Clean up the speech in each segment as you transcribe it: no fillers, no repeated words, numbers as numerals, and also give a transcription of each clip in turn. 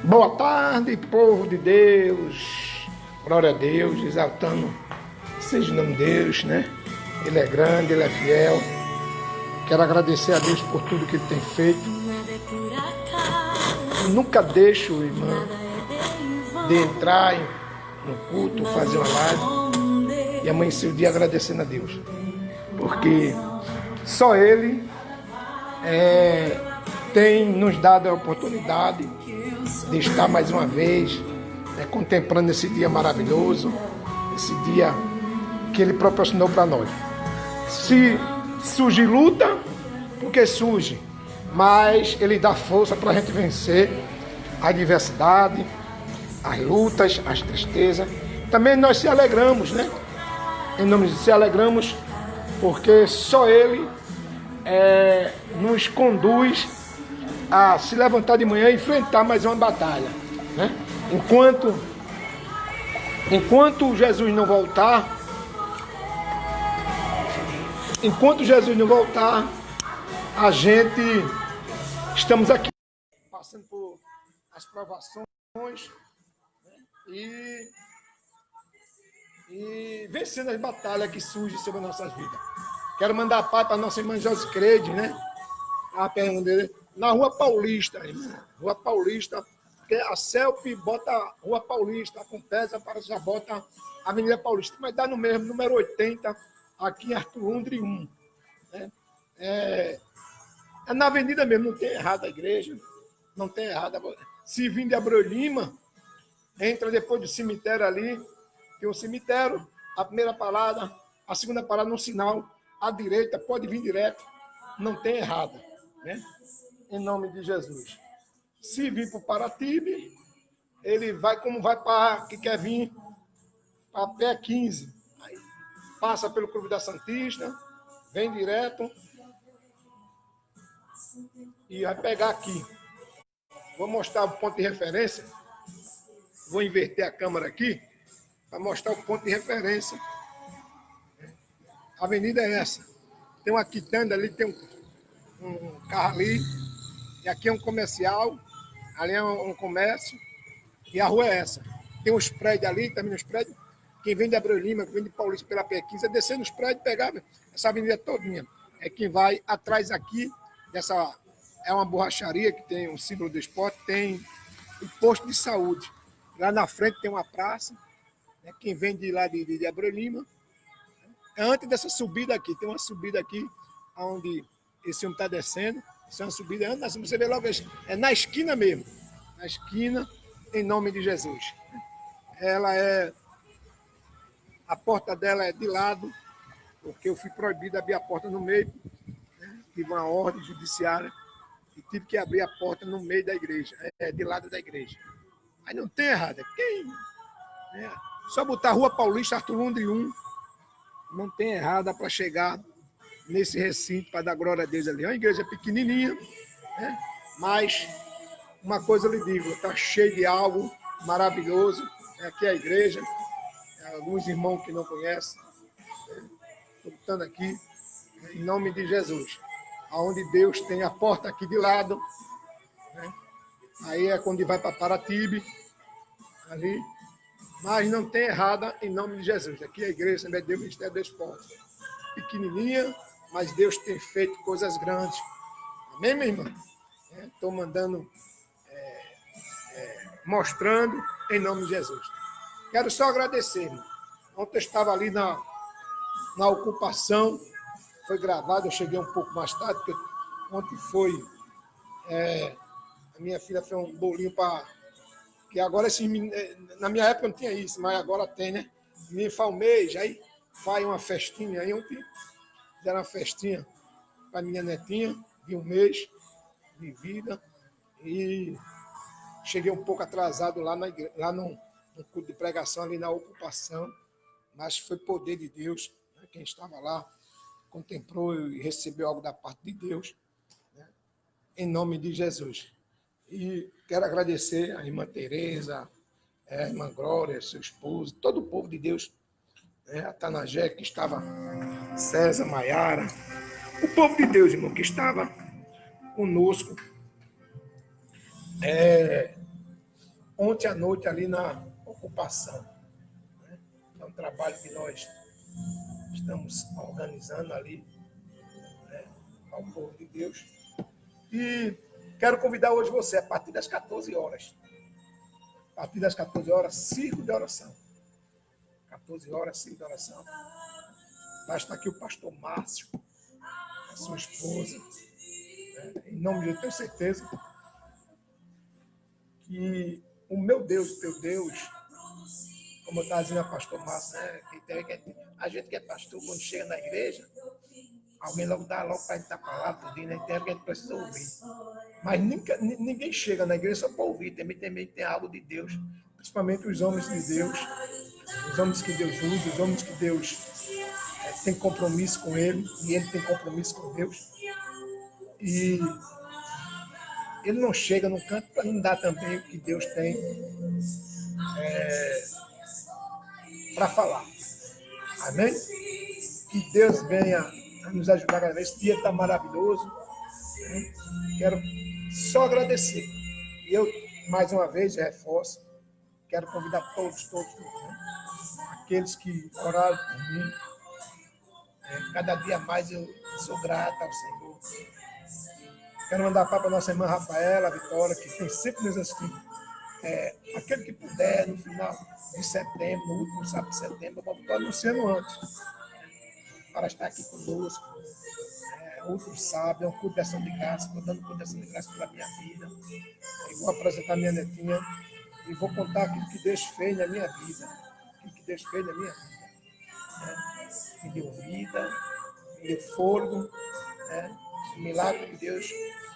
Boa tarde, povo de Deus. Glória a Deus, exaltando seja o nome de Deus, né? Ele é grande, Ele é fiel. Quero agradecer a Deus por tudo que Ele tem feito. Eu nunca deixo, irmã, de entrar no culto, fazer uma live e amanhecer o dia agradecendo a Deus. Porque só Ele tem nos dado a oportunidade de estar mais uma vez contemplando esse dia maravilhoso, esse dia que Ele proporcionou para nós. Se surge luta, porque surge, mas Ele dá força para a gente vencer a adversidade, as lutas, as tristezas. Também nós se alegramos, né? Em nome de se alegramos, porque só Ele nos conduz a se levantar de manhã e enfrentar mais uma batalha, né? Enquanto Jesus não voltar, a gente estamos aqui passando por as provações, né? e vencendo as batalhas que surgem sobre as nossas vidas. Quero mandar a paz para a nossa irmã Josicrede, né? A pergunta dele, na Rua Paulista, irmã. Rua Paulista, porque a CELP bota Rua Paulista, a Compesa para já bota Avenida Paulista, mas dá no mesmo, número 80, aqui em Arthur Lundre 1. Né? É na avenida mesmo, não tem errado a igreja, não tem errado. Se vir de Abreu Lima, entra depois do cemitério ali, tem um cemitério, a primeira parada, a segunda parada no sinal, à direita, pode vir direto, não tem errado, né? Em nome de Jesus. Se vir para o Paratibe, ele vai como vai para que quer vir para pé 15. Aí passa pelo Clube da Santista, vem direto e vai pegar aqui. Vou mostrar o ponto de referência. Vou inverter a câmera aqui para mostrar o ponto de referência. A avenida é essa. Tem uma quitanda ali, tem um carro ali. E aqui é um comercial. Ali é um comércio. E a rua é essa. Tem uns prédios ali, também uns prédios. Quem vem de Abreu Lima, quem vem de Paulista pela P15, é descer nos prédios e pegar essa avenida todinha. É quem vai atrás aqui dessa. É uma borracharia que tem um símbolo do esporte, tem um posto de saúde. Lá na frente tem uma praça. Né? Quem vem de lá de Abreu Lima. Antes dessa subida aqui, tem uma subida aqui, onde esse homem está descendo. Isso é uma subida antes, você vê logo, é na esquina mesmo. Na esquina, em nome de Jesus. Ela a porta dela é de lado, porque eu fui proibido de abrir a porta no meio, né? Tive uma ordem judiciária e tive que abrir a porta no meio da igreja, de lado da igreja. Aí não tem errado, só botar Rua Paulista, Arthur Lundre 1, não tem errada para chegar nesse recinto, para dar glória a Deus ali. É uma igreja pequenininha, né? Mas uma coisa eu lhe digo, está cheio de algo maravilhoso. Aqui é a igreja, alguns irmãos que não conhecem, estou botando aqui, em nome de Jesus. Onde Deus tem a porta aqui de lado, né? Aí é quando vai para Paratibe, ali, mas não tem errada em nome de Jesus. Aqui é a igreja, Deus, Ministério do Esporte. Pequenininha, mas Deus tem feito coisas grandes. Amém, minha irmã? Estou mandando, mostrando em nome de Jesus. Quero só agradecer, irmão. Ontem eu estava ali na ocupação, foi gravado, eu cheguei um pouco mais tarde, porque ontem foi, a minha filha fez um bolinho para... Que agora, na minha época não tinha isso, mas agora tem, né? Me faz um mês, aí faz uma festinha. Aí ontem fizeram uma festinha para minha netinha, de um mês de vida, e cheguei um pouco atrasado lá no culto de pregação, ali na ocupação, mas foi poder de Deus, né? Quem estava lá contemplou e recebeu algo da parte de Deus, né? Em nome de Jesus. E quero agradecer a irmã Tereza, a irmã Glória, seu esposo, todo o povo de Deus, né? A Tanagé, que estava, César, Maiara, o povo de Deus, irmão, que estava conosco, ontem à noite ali na ocupação. Né? É um trabalho que nós estamos organizando ali, né, ao povo de Deus. E quero convidar hoje você, a partir das 14 horas. A partir das 14 horas, círculo de oração. 14 horas, círculo de oração. Vai estar aqui o pastor Márcio, a sua esposa. Né? Em nome de Deus, tenho certeza que o meu Deus, o teu Deus, como eu estava dizendo a pastor Márcio, né? A gente que é pastor, quando chega na igreja, alguém logo dá logo para entrar para lá, tudo, né? Tem hora que a gente precisa ouvir. Mas ninguém chega na igreja só para ouvir, também tem algo de Deus, principalmente os homens de Deus, os homens que Deus usa, os homens que Deus tem compromisso com Ele, e Ele tem compromisso com Deus. E Ele não chega no canto para não dar também o que Deus tem para falar. Amém? Que Deus venha a nos ajudar a ver. Esse dia está maravilhoso. Né? Quero só agradecer. E eu, mais uma vez, reforço. Quero convidar todos, né? Aqueles que oraram por mim. Cada dia mais eu sou grato ao Senhor. Quero mandar para a nossa irmã Rafaela, a Vitória, que tem sempre nos assistido. Aquele que puder, no final de setembro, no último sábado de setembro, eu estou anunciando antes, para estar aqui conosco. Outro sábado, é um culto de ação de graça, estou dando culto de ação de graça pela minha vida. Eu vou apresentar minha netinha e vou contar aquilo que Deus fez na minha vida. Aquilo que Deus fez na minha vida. Me deu vida, me deu fôlego, o milagre de Deus,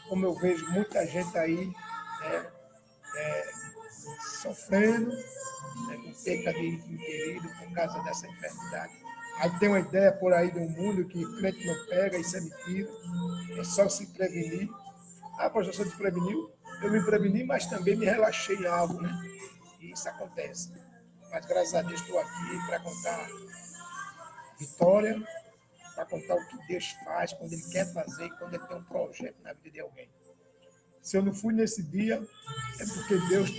como eu vejo muita gente aí, sofrendo, com perda de ente querido por causa dessa enfermidade. Aí tem uma ideia por aí do mundo que crente não pega, isso é mentira, é só se prevenir. Pastor, você se preveniu? Eu me preveni, mas também me relaxei em algo, né? E isso acontece. Mas graças a Deus estou aqui para contar vitória, para contar o que Deus faz, quando Ele quer fazer, quando Ele tem um projeto na vida de alguém. Se eu não fui nesse dia, é porque Deus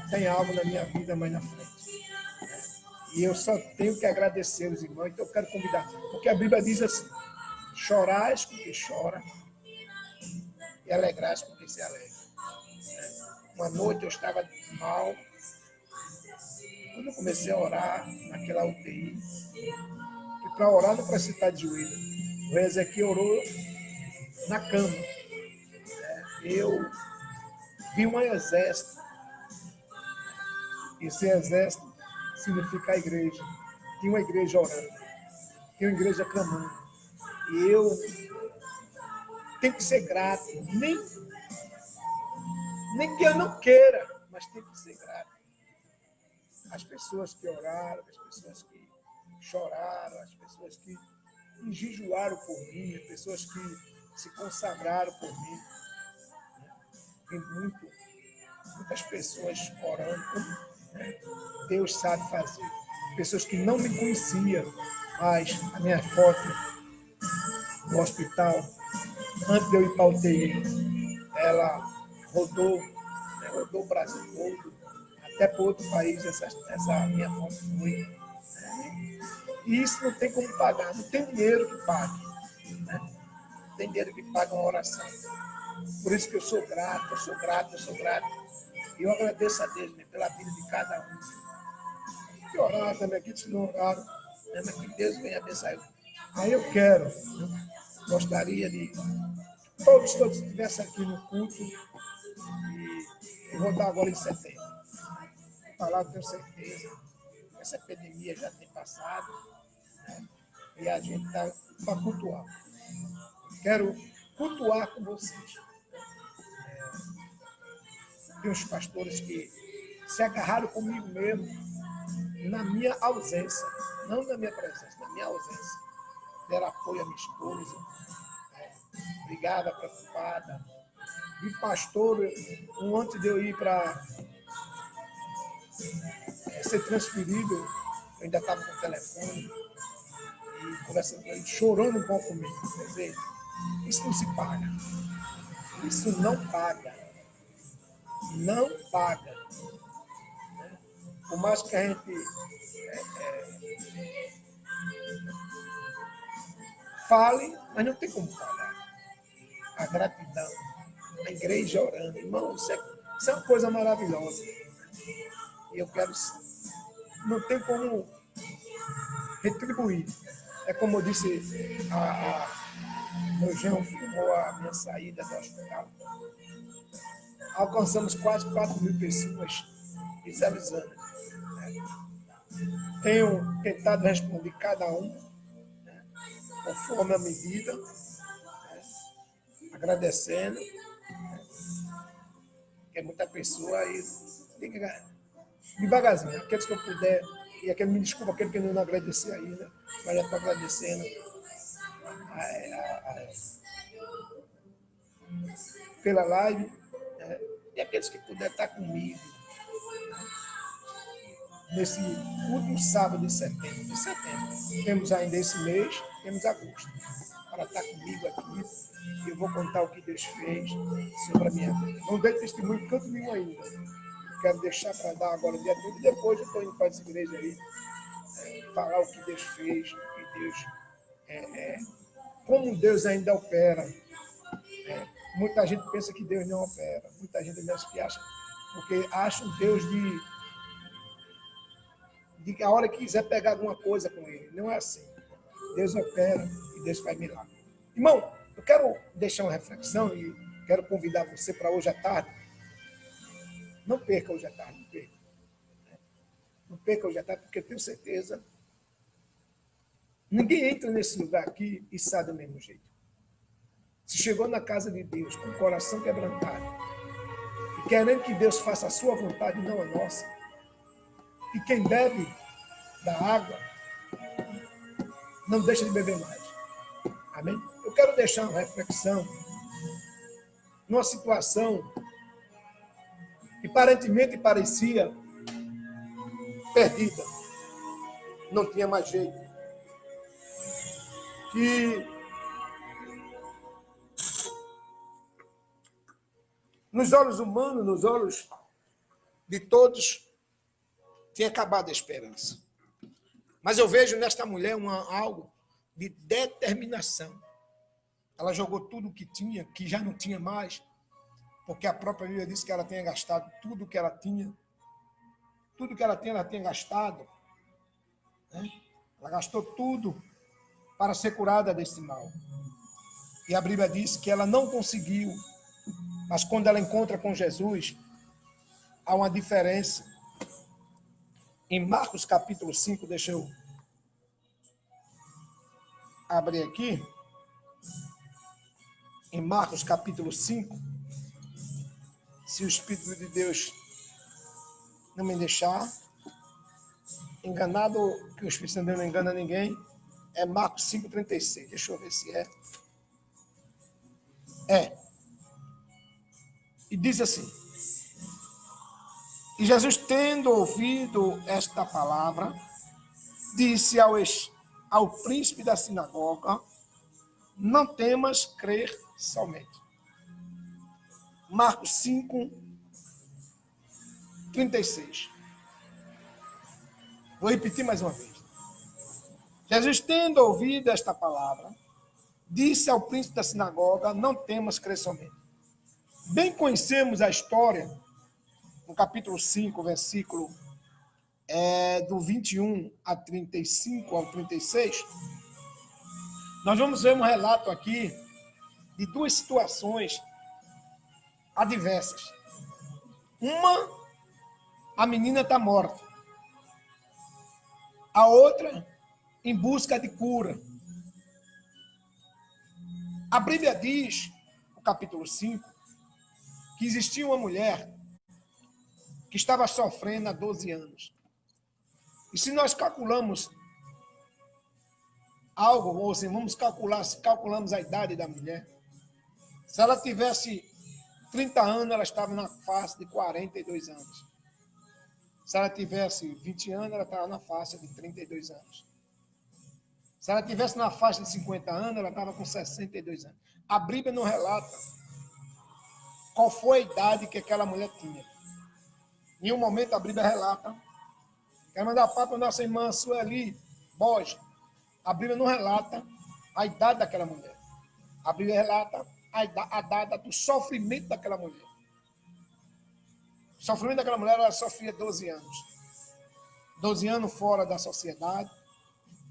tem algo na minha vida mais na frente. E eu só tenho que agradecer os irmãos, então eu quero convidar. Porque a Bíblia diz assim, chorais com quem chora e alegrais com quem se alegra. Uma noite eu estava mal, quando eu comecei a orar naquela UTI, e para orar não precisa estar de joelho. O Ezequiel orou na cama. Eu vi um exército. Esse exército significa a igreja. Tinha uma igreja orando. Tinha uma igreja clamando. E eu tenho que ser grato. Nem que eu não queira, mas tenho que ser grato. As pessoas que oraram, as pessoas que choraram, as pessoas que jejuaram por mim, as pessoas que se consagraram por mim. Tem muitas pessoas orando. Deus sabe fazer. Pessoas que não me conheciam, mas a minha foto no hospital, antes de eu ir para o UTI, ela rodou o Brasil todo, até para outro país, essa minha foto foi. E isso não tem como pagar, não tem dinheiro que pague. Né? Não tem dinheiro que pague uma oração. Por isso que eu sou grato. E eu agradeço a Deus pela vida de cada um. Que oraram também aqui, se não oraram, mas que Deus venha abençoar. Aí eu quero, gostaria de todos que estivessem aqui no culto, e eu vou dar agora em setembro. Falar, tenho certeza, essa epidemia já tem passado, né? E a gente está para cultuar. Quero cultuar com vocês. Tem uns pastores que se agarraram comigo mesmo na minha ausência, não na minha presença, na minha ausência. Deram apoio à minha esposa, brigada, preocupada. E pastor, antes de eu ir para ser transferido, eu ainda estava com o telefone e conversando com ele, chorando um pouco comigo. Quer dizer, isso não se paga. Isso não paga. Não paga. Por mais que a gente fale, mas não tem como falar. A gratidão, a igreja orando, irmão, isso é uma coisa maravilhosa. E eu quero, não tem como retribuir. É como eu disse, meu genro filmou a minha saída do hospital. Alcançamos quase 4.000 pessoas visualizando. Tenho tentado responder cada um, conforme a medida, agradecendo. Que é muita pessoa aí. Devagarzinho, aqueles que eu puder, e aquele me desculpa, aquele que eu não agradecer ainda, mas já estou agradecendo pela live, e aqueles que puder estar comigo nesse último sábado de setembro. Temos ainda esse mês, temos agosto, para estar comigo aqui. E eu vou contar o que Deus fez sobre a minha vida. Não dei testemunho de canto nenhum ainda. Eu quero deixar para dar agora o dia todo. E depois eu estou indo para essa igreja aí, falar o que Deus fez, o que Deus... como Deus ainda opera. Muita gente pensa que Deus não opera. Muita gente acha, porque acha um Deus de que a hora que quiser pegar alguma coisa com ele. Não é assim. Deus opera e Deus faz milagre. Irmão, eu quero deixar uma reflexão e quero convidar você para hoje à tarde. Não perca hoje à tarde, não perca. Não perca hoje à tarde, porque eu tenho certeza, ninguém entra nesse lugar aqui e sai do mesmo jeito. Se chegou na casa de Deus com o coração quebrantado e querendo que Deus faça a sua vontade e não a nossa, e quem bebe da água não deixa de beber mais. Amém? Eu quero deixar uma reflexão numa situação que aparentemente parecia perdida. Não tinha mais jeito. Que nos olhos humanos, nos olhos de todos, tinha acabado a esperança. Mas eu vejo nesta mulher algo de determinação. Ela jogou tudo o que tinha, que já não tinha mais, porque a própria Bíblia disse que ela tinha gastado tudo que ela tinha. Tudo que ela tinha gastado. Né? Ela gastou tudo para ser curada desse mal. E a Bíblia diz que ela não conseguiu, mas quando ela encontra com Jesus, há uma diferença. Em Marcos capítulo 5, deixa eu abrir aqui. Em Marcos capítulo 5, se o Espírito de Deus não me deixar enganado, que o Espírito Santo não engana ninguém, é Marcos 5,36. Deixa eu ver se é. E diz assim: e Jesus, tendo ouvido esta palavra, disse ao príncipe da sinagoga: não temas, crer somente. Marcos 5:36. Vou repetir mais uma vez. Jesus, tendo ouvido esta palavra, disse ao príncipe da sinagoga: não temas, crer somente. Bem conhecemos a história, no capítulo 5, versículo do 21 a 35 ao 36. Nós vamos ver um relato aqui de duas situações adversas. Uma, a menina está morta. A outra, em busca de cura. A Bíblia diz, no capítulo 5, que existia uma mulher que estava sofrendo há 12 anos. E se nós calculamos algo, ou assim, vamos calcular, se calculamos a idade da mulher, se ela tivesse 30 anos, ela estava na faixa de 42 anos. Se ela tivesse 20 anos, ela estava na faixa de 32 anos. Se ela tivesse na faixa de 50 anos, ela estava com 62 anos. A Bíblia não relata qual foi a idade que aquela mulher tinha. Em um momento, a Bíblia relata Quero mandar paz para a nossa irmã Sueli Borges. A Bíblia não relata a idade daquela mulher. A Bíblia relata a data do sofrimento daquela mulher. O sofrimento daquela mulher, ela sofria 12 anos. 12 anos fora da sociedade,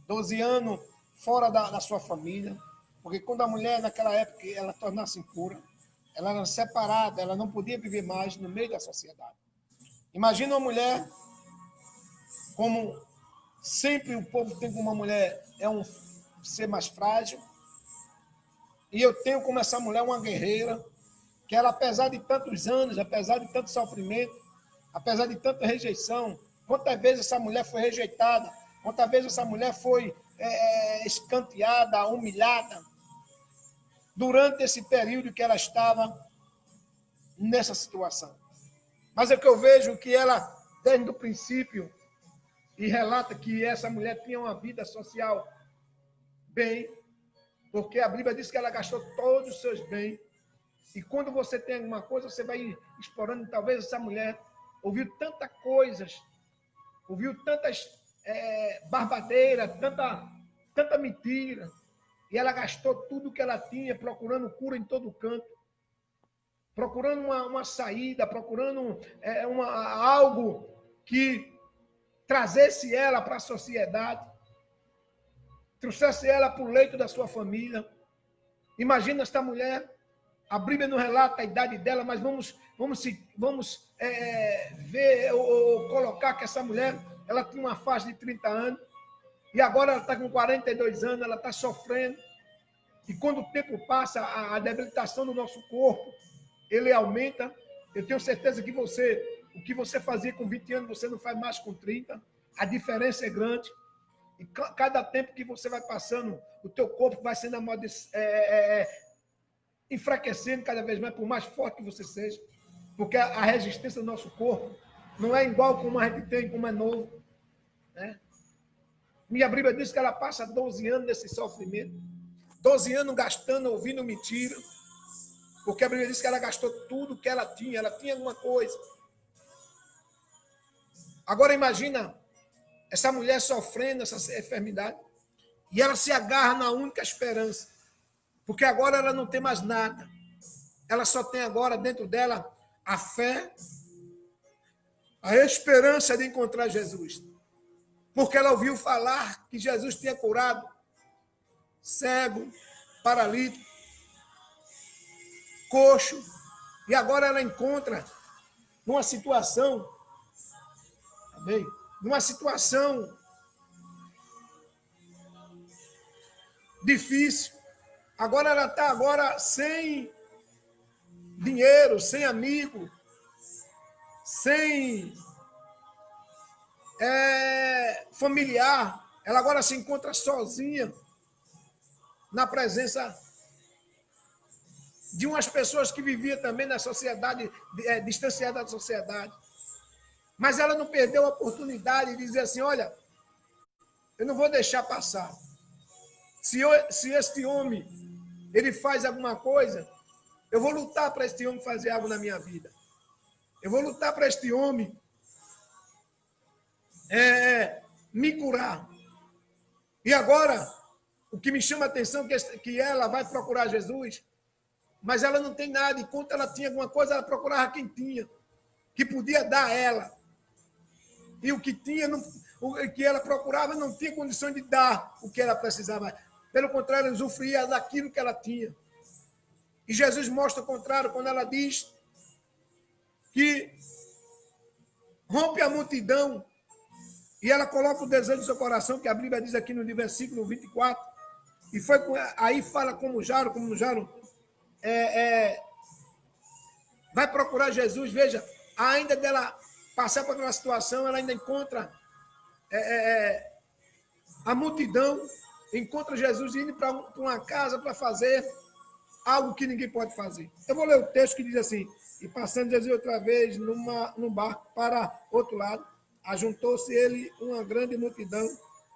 12 anos fora da sua família, porque quando a mulher, naquela época, ela tornasse impura, ela era separada, ela não podia viver mais no meio da sociedade. Imagina uma mulher, como sempre o povo tem como uma mulher, é um ser mais frágil, e eu tenho como essa mulher uma guerreira, que ela, apesar de tantos anos, apesar de tanto sofrimento, apesar de tanta rejeição, quantas vezes essa mulher foi rejeitada, quantas vezes essa mulher foi escanteada, humilhada, durante esse período que ela estava nessa situação. Mas é que eu vejo que ela, desde o princípio, e relata que essa mulher tinha uma vida social bem, porque a Bíblia diz que ela gastou todos os seus bens, e quando você tem alguma coisa, você vai explorando. Talvez essa mulher ouviu tantas coisas, ouviu tantas barbadeiras, tanta mentira, e ela gastou tudo que ela tinha, procurando cura em todo canto, procurando uma saída, procurando algo que trazesse ela para a sociedade, trouxesse ela para o leito da sua família. Imagina esta mulher, a Bíblia não relata a idade dela, mas vamos ver ou colocar que essa mulher, ela tinha uma faixa de 30 anos, e agora ela está com 42 anos, ela está sofrendo, e quando o tempo passa, a debilitação do nosso corpo, ele aumenta. Eu tenho certeza que o que você fazia com 20 anos, você não faz mais com 30, a diferença é grande, e cada tempo que você vai passando, o teu corpo vai sendo enfraquecendo cada vez mais, por mais forte que você seja, porque a resistência do nosso corpo não é igual como a gente tem, como é novo, né? Minha Bíblia diz que ela passa 12 anos nesse sofrimento, 12 anos gastando, ouvindo mentira, porque a Bíblia diz que ela gastou tudo que ela tinha alguma coisa. Agora imagina essa mulher sofrendo essa enfermidade, e ela se agarra na única esperança, porque agora ela não tem mais nada. Ela só tem agora dentro dela a fé, a esperança de encontrar Jesus. Porque ela ouviu falar que Jesus tinha curado cego, paralítico, coxo, e agora ela encontra numa situação, amém? Numa situação difícil. Agora ela está sem dinheiro, sem amigo, sem familiar. Ela agora se encontra sozinha na presença de umas pessoas que viviam também na sociedade, distanciada da sociedade. Mas ela não perdeu a oportunidade de dizer assim, olha, eu não vou deixar passar. Se este homem ele faz alguma coisa, eu vou lutar para este homem fazer algo na minha vida. Eu vou lutar para este homem me curar. E agora, o que me chama a atenção é que ela vai procurar Jesus, mas ela não tem nada. Enquanto ela tinha alguma coisa, ela procurava quem tinha, que podia dar a ela. E o que tinha, o que ela procurava, não tinha condição de dar o que ela precisava. Pelo contrário, ela usufruía daquilo que ela tinha. E Jesus mostra o contrário quando ela diz que rompe a multidão e ela coloca o desejo do seu coração, que a Bíblia diz aqui no versículo 24, e foi aí fala como Jairo vai procurar Jesus. Veja, ainda dela passar por aquela situação, ela ainda encontra a multidão, encontra Jesus indo para uma casa para fazer algo que ninguém pode fazer. Eu vou ler o texto que diz assim: e passando Jesus outra vez num barco para outro lado, ajuntou-se ele uma grande multidão,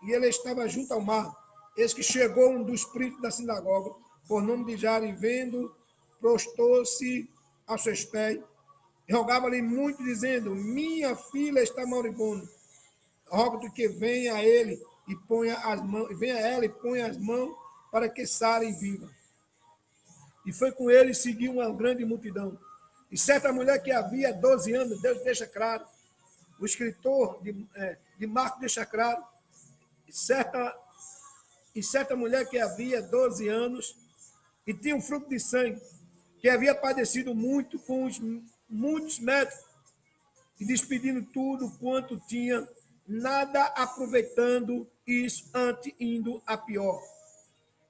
e ele estava junto ao mar. Eis que chegou um dos príncipes da sinagoga, por nome de Jairo, e vendo, prostou-se aos seus pés, e rogava-lhe muito, dizendo: minha filha está moribunda. rogo-te que venha a ele e ponha as mãos, venha a ela e ponha as mãos para que sare e viva. E foi com ele e seguiu uma grande multidão. E certa mulher que havia 12 anos, Deus deixa claro, o escritor de Marcos deixa claro, e certa mulher que havia 12 anos e tinha um fruto de sangue, que havia padecido muito com muitos médicos e despedindo tudo quanto tinha, nada aproveitando isso, antes indo a pior.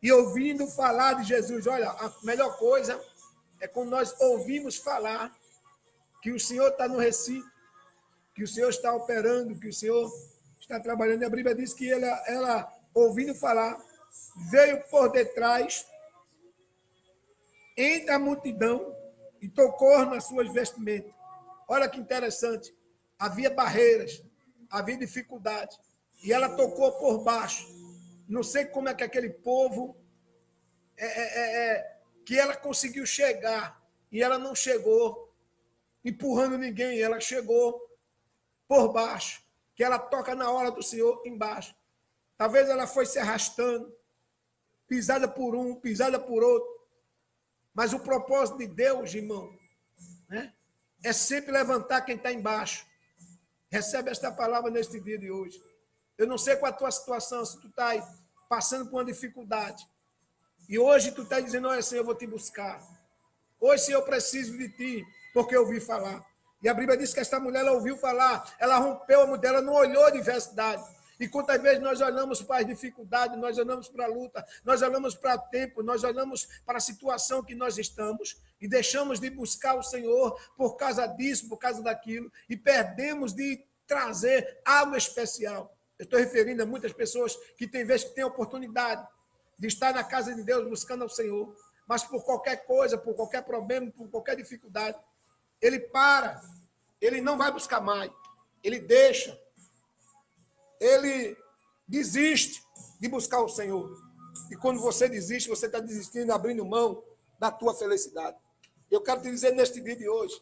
E ouvindo falar de Jesus, olha, a melhor coisa é quando nós ouvimos falar que o Senhor está no recinto, que o Senhor está operando, que o Senhor está trabalhando. E a Bíblia diz que ela ouvindo falar, veio por detrás, entre a multidão, e tocou nas suas vestimentas. Olha que interessante. Havia barreiras, havia dificuldade. E ela tocou por baixo. Não sei como é que aquele povo, que ela conseguiu chegar. E ela não chegou empurrando ninguém. Ela chegou por baixo. Que ela toca na hora do Senhor embaixo. Talvez ela foi se arrastando. Pisada por um, pisada por outro. Mas o propósito de Deus, irmão, né, é sempre levantar quem está embaixo. Recebe esta palavra neste dia de hoje. Eu não sei qual é a tua situação, se tu está passando por uma dificuldade. E hoje tu está dizendo, olha, Senhor, eu vou te buscar. Hoje, Senhor, eu preciso de ti, porque eu ouvi falar. E a Bíblia diz que esta mulher, ela ouviu falar, ela rompeu a mulher, ela não olhou a adversidade. E quantas vezes nós olhamos para as dificuldades, nós olhamos para a luta, nós olhamos para o tempo, nós olhamos para a situação que nós estamos e deixamos de buscar o Senhor por causa disso, por causa daquilo, e perdemos de trazer algo especial. Eu estou referindo a muitas pessoas que tem vezes que têm oportunidade de estar na casa de Deus buscando ao Senhor, mas por qualquer coisa, por qualquer problema, por qualquer dificuldade, ele para, ele não vai buscar mais, ele deixa, ele desiste de buscar o Senhor. E quando você desiste, você está desistindo, abrindo mão da tua felicidade. Eu quero te dizer neste dia de hoje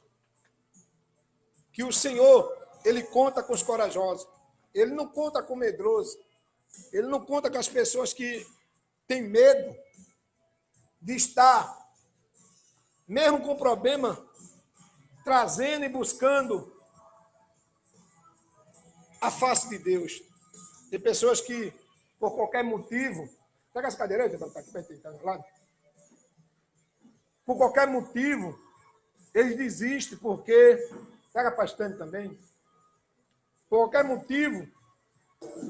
que o Senhor, ele conta com os corajosos. Ele não conta com o medroso. Ele não conta com as pessoas que têm medo de estar, mesmo com problema, trazendo e buscando a face de Deus. Tem pessoas que, por qualquer motivo, pega as cadeiras, por qualquer motivo, eles desistem, porque, pega pastante também, por qualquer motivo,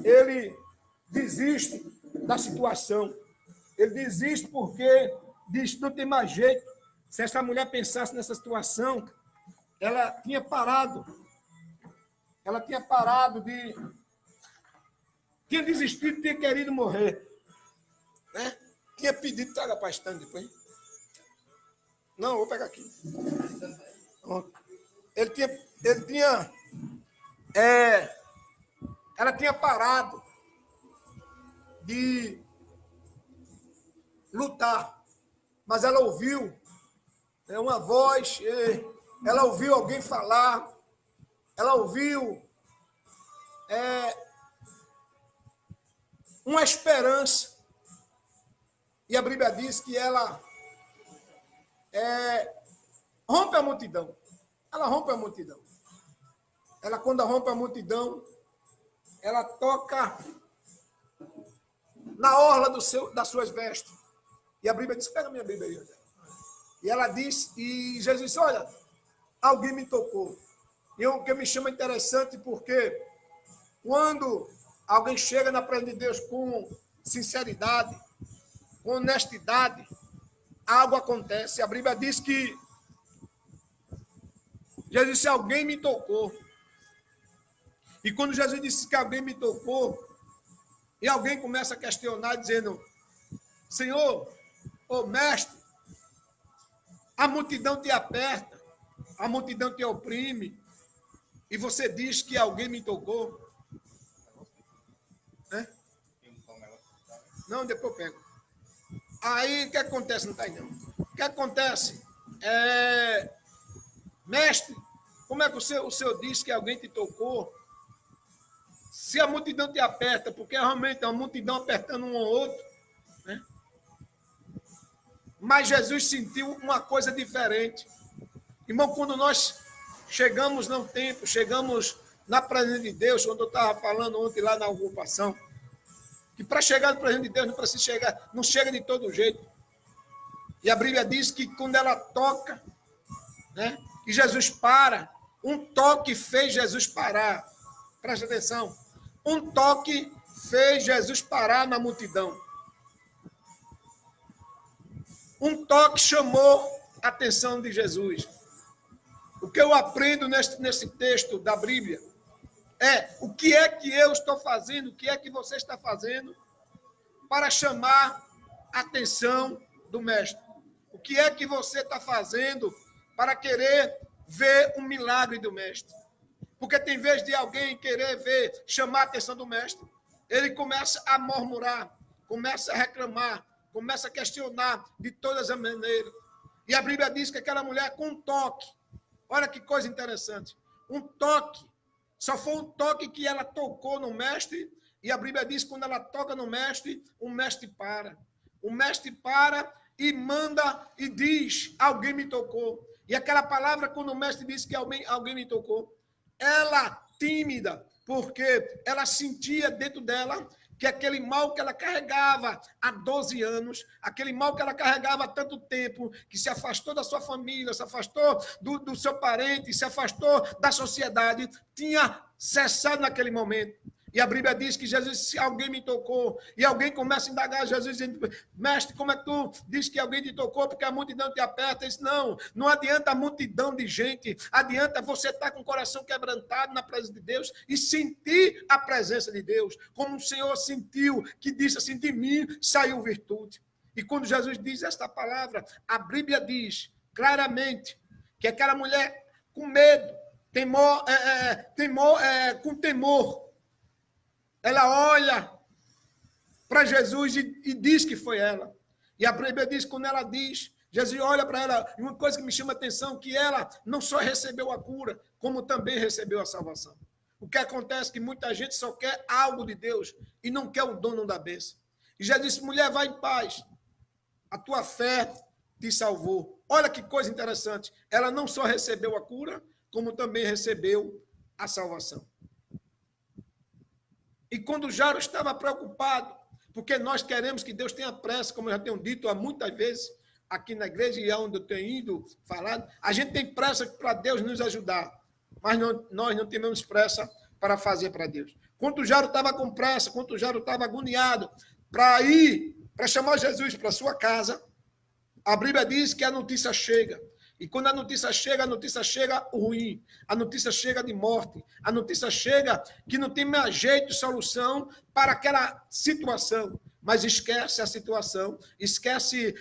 ele desiste da situação. Ele desiste porque diz, não tem mais jeito. Se essa mulher pensasse nessa situação, ela tinha parado. Ela tinha parado de... Tinha desistido, tinha querido morrer. Né? Tinha pedido, traga bastante depois. Não, vou pegar aqui. Ela tinha parado de lutar, mas ela ouviu uma voz, ela ouviu alguém falar, ela ouviu uma esperança. E a Bíblia diz que ela rompe a multidão. Ela rompe a multidão. Ela, quando rompe a multidão, ela toca na orla das suas vestes. E a Bíblia diz, pega a minha Bíblia aí. E ela diz, e Jesus disse, olha, alguém me tocou. E o que me chama interessante, porque quando alguém chega na presença de Deus com sinceridade, com honestidade, algo acontece. A Bíblia diz que Jesus disse, alguém me tocou. E quando Jesus disse que alguém me tocou, e alguém começa a questionar, dizendo, Senhor, ô mestre, a multidão te aperta, a multidão te oprime, e você diz que alguém me tocou. Não, depois eu pego. Aí, o que acontece? Não está aí, não. O que acontece? Mestre, como é que o senhor disse que alguém te tocou? se a multidão te aperta, porque realmente é uma multidão apertando um ao outro, né? Mas Jesus sentiu uma coisa diferente. Irmão, quando nós chegamos no tempo, chegamos na presença de Deus, quando eu estava falando ontem lá na ocupação, que para chegar na presença de Deus não precisa chegar, não chega de todo jeito. E a Bíblia diz que quando ela toca, né, e Jesus para, um toque fez Jesus parar. Presta atenção. Um toque fez Jesus parar na multidão. Um toque chamou a atenção de Jesus. O que eu aprendo nesse texto da Bíblia é o que é que eu estou fazendo, o que é que você está fazendo para chamar a atenção do Mestre. O que é que você está fazendo para querer ver um milagre do Mestre? Porque tem vez de alguém querer ver, chamar a atenção do Mestre, ele começa a murmurar, começa a reclamar, começa a questionar de todas as maneiras. E a Bíblia diz que aquela mulher com um toque, olha que coisa interessante, um toque, só foi um toque que ela tocou no Mestre, e a Bíblia diz que quando ela toca no Mestre, o Mestre para. O Mestre para e manda e diz, alguém me tocou. E aquela palavra, quando o Mestre diz que alguém me tocou, ela tímida, porque ela sentia dentro dela que aquele mal que ela carregava há 12 anos, aquele mal que ela carregava há tanto tempo, que se afastou da sua família, se afastou do seu parente, se afastou da sociedade, tinha cessado naquele momento. E a Bíblia diz que Jesus, se alguém me tocou, e alguém começa a indagar Jesus, dizendo, mestre, como é que tu diz que alguém te tocou porque a multidão te aperta? Ele diz, não adianta a multidão de gente, adianta você estar com o coração quebrantado na presença de Deus e sentir a presença de Deus, como o Senhor sentiu, que disse assim, de mim saiu virtude. E quando Jesus diz esta palavra, a Bíblia diz claramente que aquela mulher com medo, com temor, ela olha para Jesus e diz que foi ela. E a Bíblia diz, quando ela diz, Jesus olha para ela, e uma coisa que me chama a atenção, que ela não só recebeu a cura, como também recebeu a salvação. O que acontece é que muita gente só quer algo de Deus e não quer o dono da bênção. E Jesus disse, mulher, vai em paz. A tua fé te salvou. Olha que coisa interessante. Ela não só recebeu a cura, como também recebeu a salvação. E quando Jairo estava preocupado, porque nós queremos que Deus tenha pressa, como eu já tenho dito há muitas vezes aqui na igreja e onde eu tenho ido falado, a gente tem pressa para Deus nos ajudar, mas nós não temos pressa para fazer para Deus. Quando Jairo estava com pressa, quando Jairo estava agoniado para chamar Jesus para sua casa, a Bíblia diz que a notícia chega. E quando a notícia chega ruim, a notícia chega de morte, a notícia chega que não tem mais jeito, solução para aquela situação. Mas esquece a situação, esquece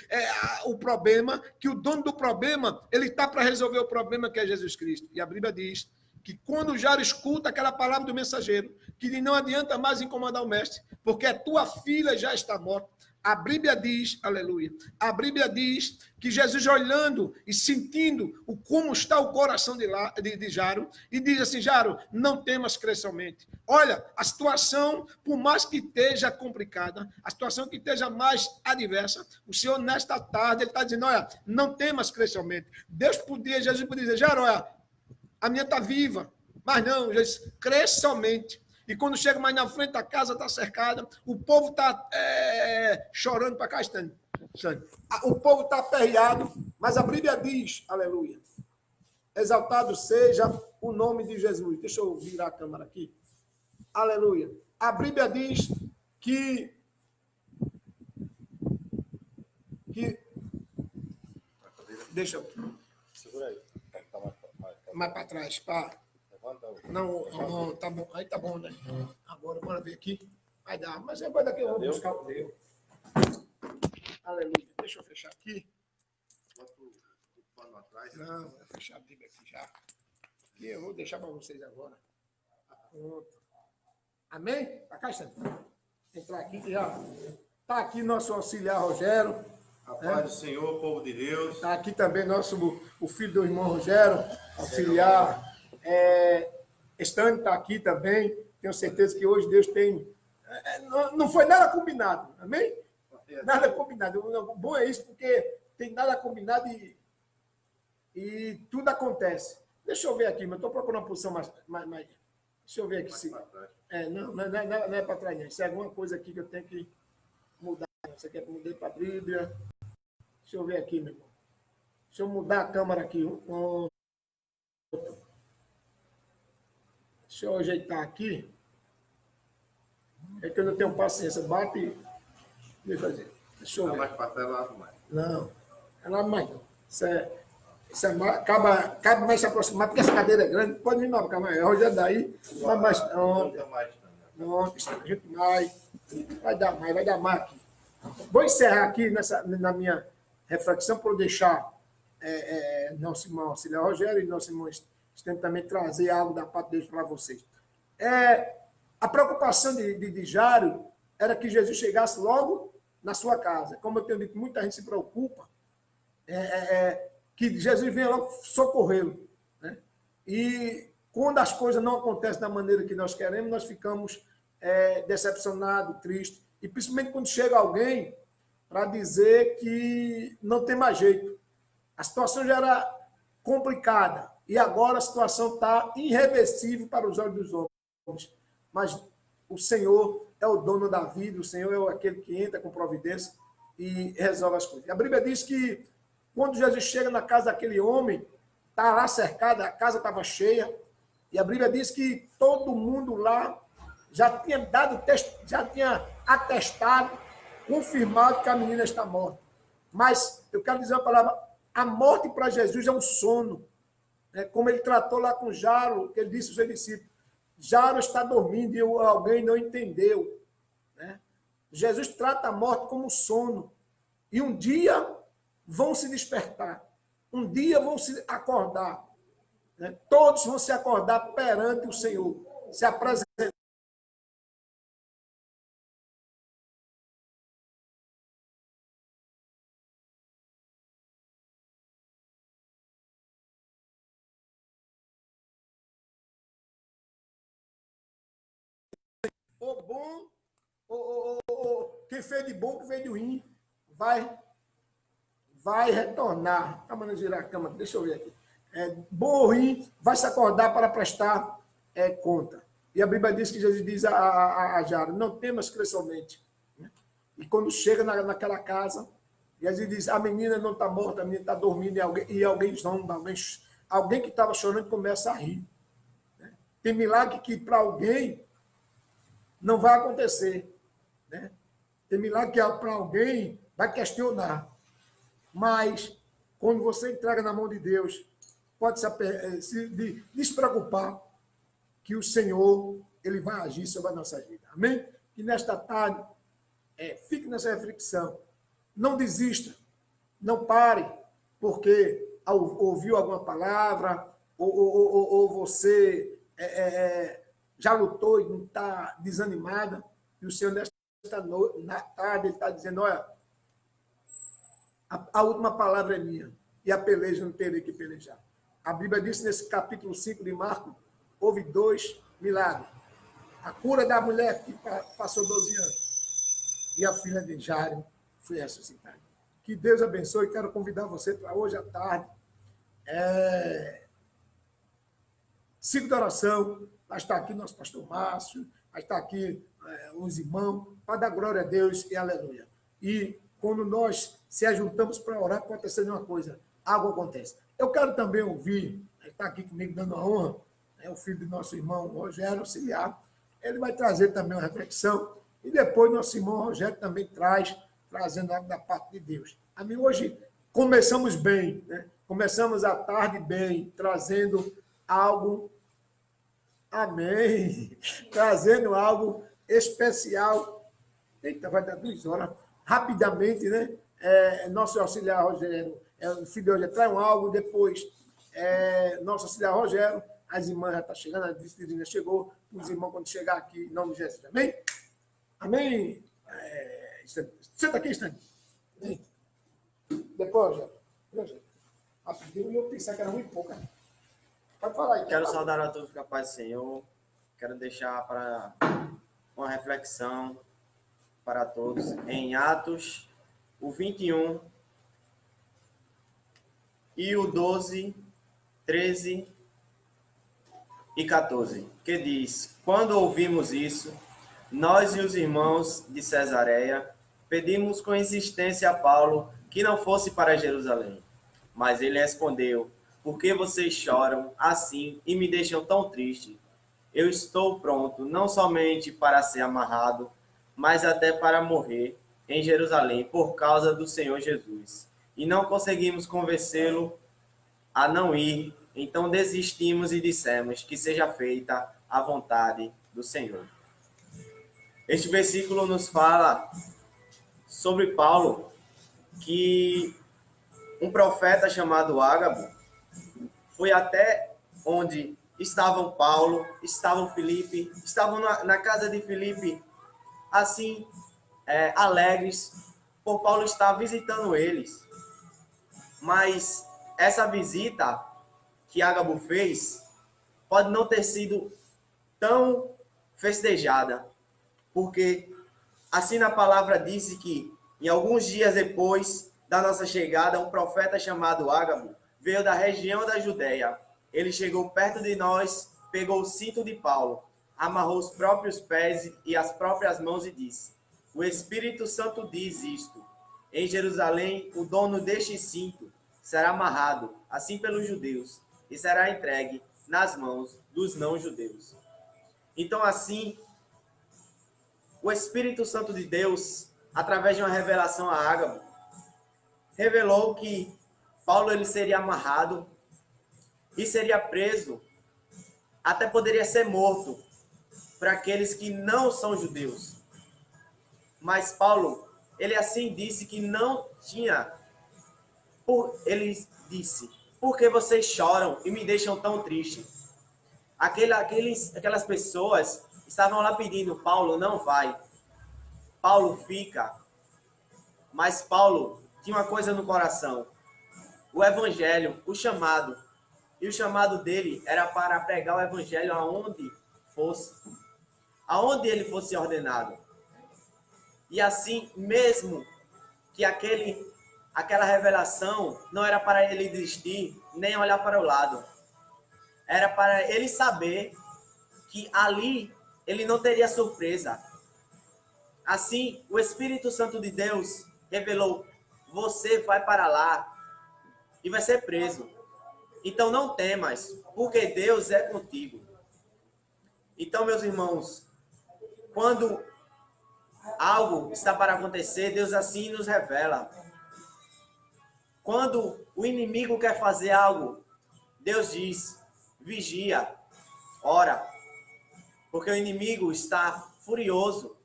o problema, que o dono do problema, ele está para resolver o problema que é Jesus Cristo. E a Bíblia diz que quando Jairo escuta aquela palavra do mensageiro, que não adianta mais incomodar o mestre, porque a tua filha já está morta. A Bíblia diz, aleluia, a Bíblia diz que Jesus olhando e sentindo como está o coração de Jairo, e diz assim, Jairo, não temas, crer somente. Olha, a situação, por mais que esteja complicada, a situação que esteja mais adversa, o Senhor nesta tarde, ele está dizendo, olha, não temas, crer somente. Jesus podia dizer, Jairo, olha, a minha está viva, mas não, Jesus, crê somente. E quando chega mais na frente, a casa está cercada, o povo está chorando para cá, Estânia. O povo está aperreado, mas a Bíblia diz, aleluia, exaltado seja o nome de Jesus. Deixa eu virar a câmera aqui. Aleluia. A Bíblia diz que deixa eu... Segura aí. Mais para trás, pá. Não, tá bom. Aí tá bom, né? Agora, bora ver aqui. Vai dar. Mas agora daqui eu vou buscar o meu. Aleluia. Deixa eu fechar aqui. Bota o pano atrás. Não, vou fechar a Bíblia aqui já. E eu vou deixar para vocês agora. Pronto. Amém? Pra cá, Sandro. Entrar aqui que já. Tá aqui nosso auxiliar Rogério. A paz do Senhor, povo de Deus. Tá aqui também o filho do irmão Rogério, auxiliar. Estânia está aqui também. tenho certeza que hoje Deus tem... Não foi nada combinado, amém? Nada combinado. O bom é isso, porque tem nada combinado e tudo acontece. Deixa eu ver aqui, mas eu estou procurando uma posição mais... Deixa eu ver aqui se... não é para trás, não. Isso é alguma coisa aqui que eu tenho que mudar. Você quer que eu mudei para a Bíblia? Deixa eu ver aqui, meu irmão. Deixa eu mudar a câmera aqui. Deixa eu ajeitar aqui. É que eu não tenho paciência. Bate e... Deixa eu fazer. Deixa eu ver. Mais para trás, lá mais. Não. É lá mais não. Isso é mais, cabe mais se aproximar, porque essa cadeira é grande. Pode vir mais para cá, mas Rogério daí. Vai mais. Não, a gente vai dar mais aqui. Vou encerrar aqui na minha reflexão para deixar nosso irmão auxiliar Rogério e nosso irmão Estênio também trazer algo da parte de Deus para vocês. A preocupação de Jairo era que Jesus chegasse logo na sua casa. Como eu tenho dito, muita gente se preocupa que Jesus venha logo socorrê-lo. Né? E quando as coisas não acontecem da maneira que nós queremos, nós ficamos decepcionados, tristes. E principalmente quando chega alguém para dizer que não tem mais jeito. A situação já era complicada. E agora a situação está irreversível para os olhos dos homens. Mas o Senhor é o dono da vida, o Senhor é aquele que entra com providência e resolve as coisas. A Bíblia diz que quando Jesus chega na casa daquele homem, está lá cercada, a casa estava cheia, e a Bíblia diz que todo mundo lá já tinha atestado, confirmado que a menina está morta. Mas eu quero dizer uma palavra, a morte para Jesus é um sono. Como ele tratou lá com Jairo, que ele disse aos seus discípulos, Jairo está dormindo e alguém não entendeu. Né? Jesus trata a morte como sono. E um dia vão se despertar. Um dia vão se acordar. Né? Todos vão se acordar perante o Senhor. Se apresentar. O bom, quem fez de bom, quem fez de ruim, vai retornar. Está mandando girar a câmera, deixa eu ver aqui. Bom ou ruim, vai se acordar para prestar conta. E a Bíblia diz que Jesus diz a Jairo, não temas, crê somente. E quando chega naquela casa, Jesus diz, a menina não está morta, a menina está dormindo, e alguém zomba, alguém que estava chorando começa a rir. Tem milagre que para alguém não vai acontecer. Né? Tem milagre que para alguém vai questionar. Mas, quando você entrega na mão de Deus, pode se despreocupar que o Senhor ele vai agir sobre a nossa vida. Amém? E nesta tarde, fique nessa reflexão. Não desista. Não pare, porque ouviu alguma palavra, ou você já lutou e não está desanimada, e o Senhor, na tarde, ele está dizendo, olha, a última palavra é minha, e a peleja não terei que pelejar. A Bíblia diz nesse capítulo 5 de Marcos, houve 2 milagres. A cura da mulher que passou 12 anos, e a filha de Jairo foi ressuscitada. Que Deus abençoe, quero convidar você para hoje à tarde, 5 de oração, vai estar aqui nosso pastor Márcio, vai estar aqui os irmãos, para dar glória a Deus e aleluia. E quando nós se ajuntamos para orar, pode acontecer uma coisa, algo acontece. Eu quero também ouvir, ele está aqui comigo dando a honra, o filho do nosso irmão Rogério Auxiliar, ele vai trazer também uma reflexão, e depois nosso irmão Rogério também trazendo algo da parte de Deus. A mim hoje começamos bem, né? Começamos a tarde bem, trazendo algo, amém, trazendo algo especial. Eita, vai dar 2 horas. Rapidamente, né? Nosso auxiliar Rogério, o filho de hoje, traz algo, depois nosso auxiliar Rogério, as irmãs já estão chegando, a vice-dirigente chegou, os irmãos quando chegar aqui, em nome de Jesus, amém? Amém? Senta aqui, Stanley. Depois, Rogério. Rapidinho, eu pensei que era muito pouco. Pode falar aí. Quero saudar a todos com a paz do Senhor. quero deixar para uma reflexão para todos em Atos, o 21 e o 12, 13 e 14, que diz: quando ouvimos isso, nós e os irmãos de Cesareia pedimos com insistência a Paulo que não fosse para Jerusalém. Mas ele respondeu: por que vocês choram assim e me deixam tão triste? Eu estou pronto não somente para ser amarrado, mas até para morrer em Jerusalém por causa do Senhor Jesus. E não conseguimos convencê-lo a não ir, então desistimos e dissemos que seja feita a vontade do Senhor. Este versículo nos fala sobre Paulo, que um profeta chamado Ágabo foi até onde estavam Paulo, estavam Filipe, estavam na casa de Filipe, assim, alegres, por Paulo estar visitando eles. Mas essa visita que Ágabo fez pode não ter sido tão festejada, porque assim na palavra disse que em alguns dias depois da nossa chegada, um profeta chamado Ágabo veio da região da Judéia. Ele chegou perto de nós, pegou o cinto de Paulo, amarrou os próprios pés e as próprias mãos e disse: o Espírito Santo diz isto: em Jerusalém o dono deste cinto será amarrado, assim pelos judeus, e será entregue nas mãos dos não-judeus. Então, assim, o Espírito Santo de Deus, através de uma revelação a Ágabo, revelou que Paulo ele seria amarrado e seria preso, até poderia ser morto para aqueles que não são judeus. Mas Paulo, ele assim disse que não tinha, ele disse: por que vocês choram e me deixam tão triste? Aquelas pessoas estavam lá pedindo: Paulo, não vai. Paulo, fica. Mas Paulo tinha uma coisa no coração: o evangelho, o chamado. E o chamado dele era para pregar o evangelho aonde fosse, aonde ele fosse ordenado. E assim, mesmo que aquela revelação não era para ele desistir, nem olhar para o lado. Era para ele saber que ali ele não teria surpresa. Assim, o Espírito Santo de Deus revelou: você vai para lá e vai ser preso. Então não temas, porque Deus é contigo. Então, meus irmãos, quando algo está para acontecer, Deus assim nos revela. Quando o inimigo quer fazer algo, Deus diz: vigia, ora, porque o inimigo está furioso.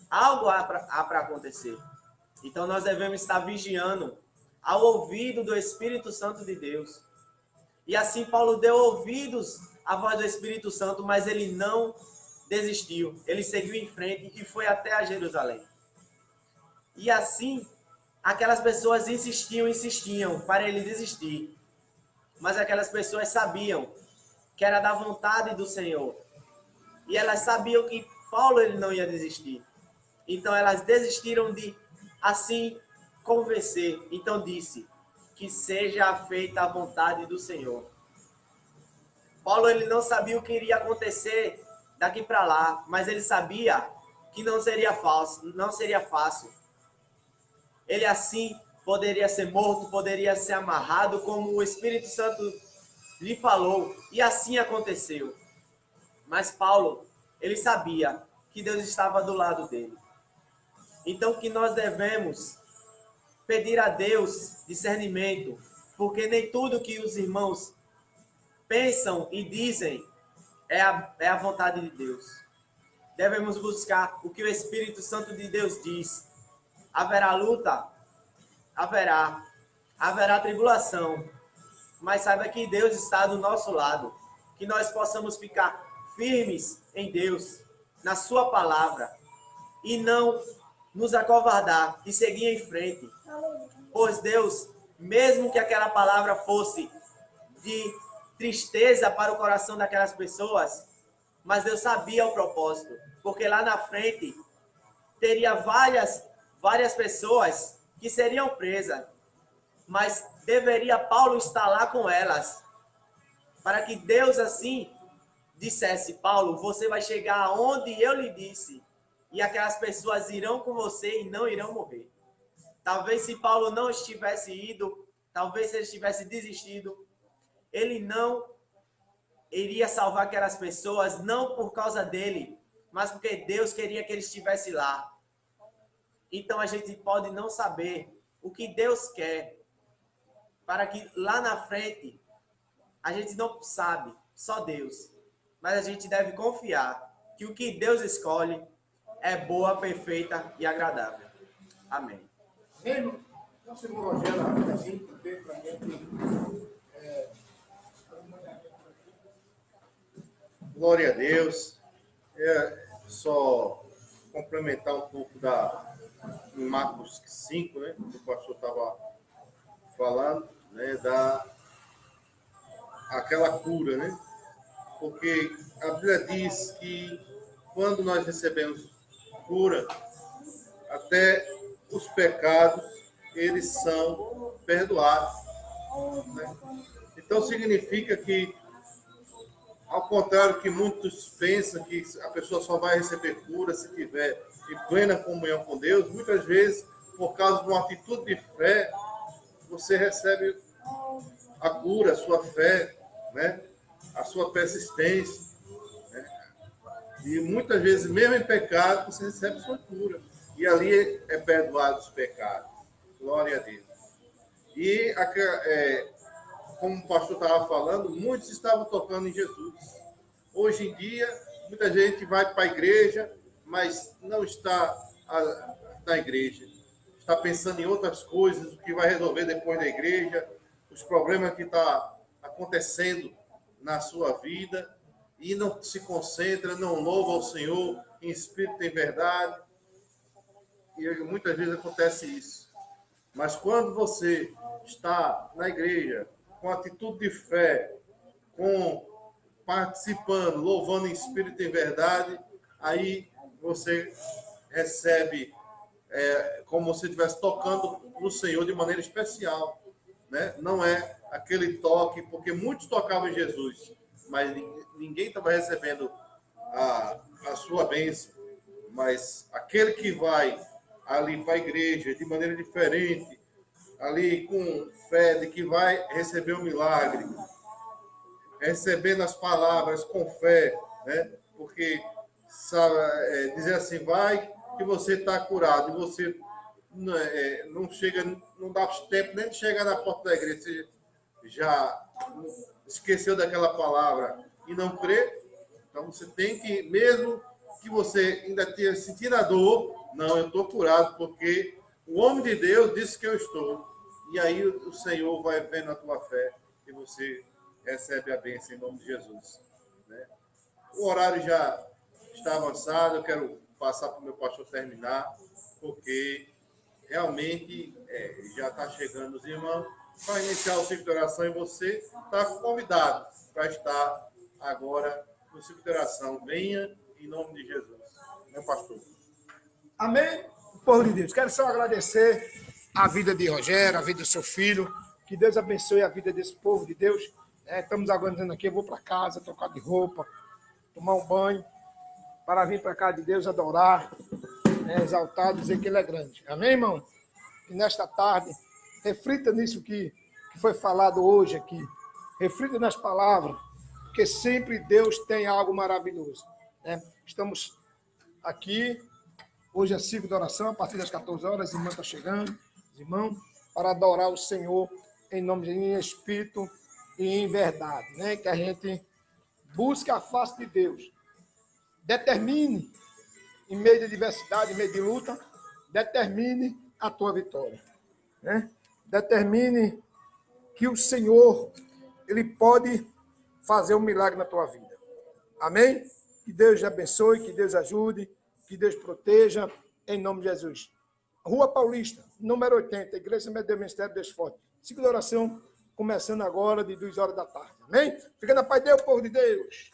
Algo há para acontecer. Então nós devemos estar vigiando ao ouvido do Espírito Santo de Deus. E assim Paulo deu ouvidos à voz do Espírito Santo, mas ele não desistiu. Ele seguiu em frente e foi até a Jerusalém. E assim, aquelas pessoas insistiam para ele desistir. Mas aquelas pessoas sabiam que era da vontade do Senhor. E elas sabiam que Paulo ele não ia desistir. Então elas desistiram de assim convencer. Então disse: que seja feita a vontade do Senhor. Paulo ele não sabia o que iria acontecer daqui para lá, mas ele sabia que não seria fácil. Ele assim poderia ser morto, poderia ser amarrado, como o Espírito Santo lhe falou, e assim aconteceu. Mas Paulo, ele sabia que Deus estava do lado dele. Então que nós devemos pedir a Deus discernimento, porque nem tudo que os irmãos pensam e dizem é a vontade de Deus. Devemos buscar o que o Espírito Santo de Deus diz. Haverá luta? Haverá tribulação. Mas saiba que Deus está do nosso lado. Que nós possamos ficar firmes em Deus, na sua palavra, e não nos acovardar e seguir em frente. Pois Deus, mesmo que aquela palavra fosse de tristeza para o coração daquelas pessoas, mas Deus sabia o propósito, porque lá na frente teria várias pessoas que seriam presas, mas deveria Paulo estar lá com elas, para que Deus assim dissesse: Paulo, você vai chegar aonde eu lhe disse, e aquelas pessoas irão com você e não irão morrer. Talvez se Paulo não estivesse ido, talvez se ele tivesse desistido, ele não iria salvar aquelas pessoas, não por causa dele, mas porque Deus queria que ele estivesse lá. Então a gente pode não saber o que Deus quer, para que lá na frente, a gente não sabe, só Deus. Mas a gente deve confiar que o que Deus escolhe é boa, perfeita e agradável. Amém. Irmão, nosso irmão Rogério, rapidinho, também para a gente. Glória a Deus. Só complementar um pouco em Marcos 5, né? Que o pastor estava falando, né? Aquela cura, né? Porque a Bíblia diz que quando nós recebemos cura, até os pecados, eles são perdoados, né? Então significa que, ao contrário que muitos pensam que a pessoa só vai receber cura se tiver em plena comunhão com Deus, muitas vezes, por causa de uma atitude de fé, você recebe a cura, a sua fé, né? A sua persistência, né? E muitas vezes, mesmo em pecado, você recebe sua cura. E ali é perdoado os pecados. Glória a Deus. E, como o pastor estava falando, muitos estavam tocando em Jesus. Hoje em dia, muita gente vai para a igreja, mas não está na igreja. Está pensando em outras coisas, o que vai resolver depois da igreja, os problemas que estão acontecendo na sua vida, e não se concentra, não louva ao Senhor em espírito e em verdade. E muitas vezes acontece isso. Mas quando você está na igreja, com atitude de fé, participando, louvando em espírito e em verdade, aí você recebe como se estivesse tocando no Senhor de maneira especial, né? Não é aquele toque, porque muitos tocavam em Jesus, mas ninguém estava recebendo a sua bênção. Mas aquele que vai ali para a igreja de maneira diferente, ali com fé de que vai receber um milagre, recebendo as palavras com fé, né? Porque dizer assim, vai que você está curado, e você não chega, não dá tempo nem de chegar na porta da igreja, você já esqueceu daquela palavra e não crê. Então você tem que, mesmo que você ainda tenha sentido a dor, não, eu estou curado, porque o homem de Deus disse que eu estou. E aí o Senhor vai vendo a tua fé e você recebe a bênção em nome de Jesus, né? O horário já está avançado, eu quero passar para o meu pastor terminar, porque realmente já está chegando os irmãos para iniciar o ciclo de oração, e você está convidado para estar agora no ciclo de oração. Venha em nome de Jesus, meu pastor. Amém? Povo de Deus, quero só agradecer a vida de Rogério, a vida do seu filho, que Deus abençoe a vida desse povo de Deus. Estamos aguardando aqui, eu vou para casa, trocar de roupa, tomar um banho, para vir para casa de Deus adorar, exaltar, dizer que Ele é grande. Amém, irmão? E nesta tarde, reflita nisso que foi falado hoje aqui. Reflita nas palavras, porque sempre Deus tem algo maravilhoso, né? Estamos aqui, hoje é ciclo de oração, a partir das 14 horas, os irmãos estão chegando, os irmãos, para adorar o Senhor em nome de em espírito e em verdade, né? Que a gente busque a face de Deus. Determine, em meio de adversidade, em meio de luta, determine a tua vitória, né? Determine que o Senhor, Ele pode fazer um milagre na tua vida. Amém? Que Deus te abençoe, que Deus ajude, que Deus proteja, em nome de Jesus. Rua Paulista, número 80, Igreja Ministério Deus Forte. Ciclo de oração, começando agora, de 2 horas da tarde. Amém? Fica na paz de Deus, povo de Deus.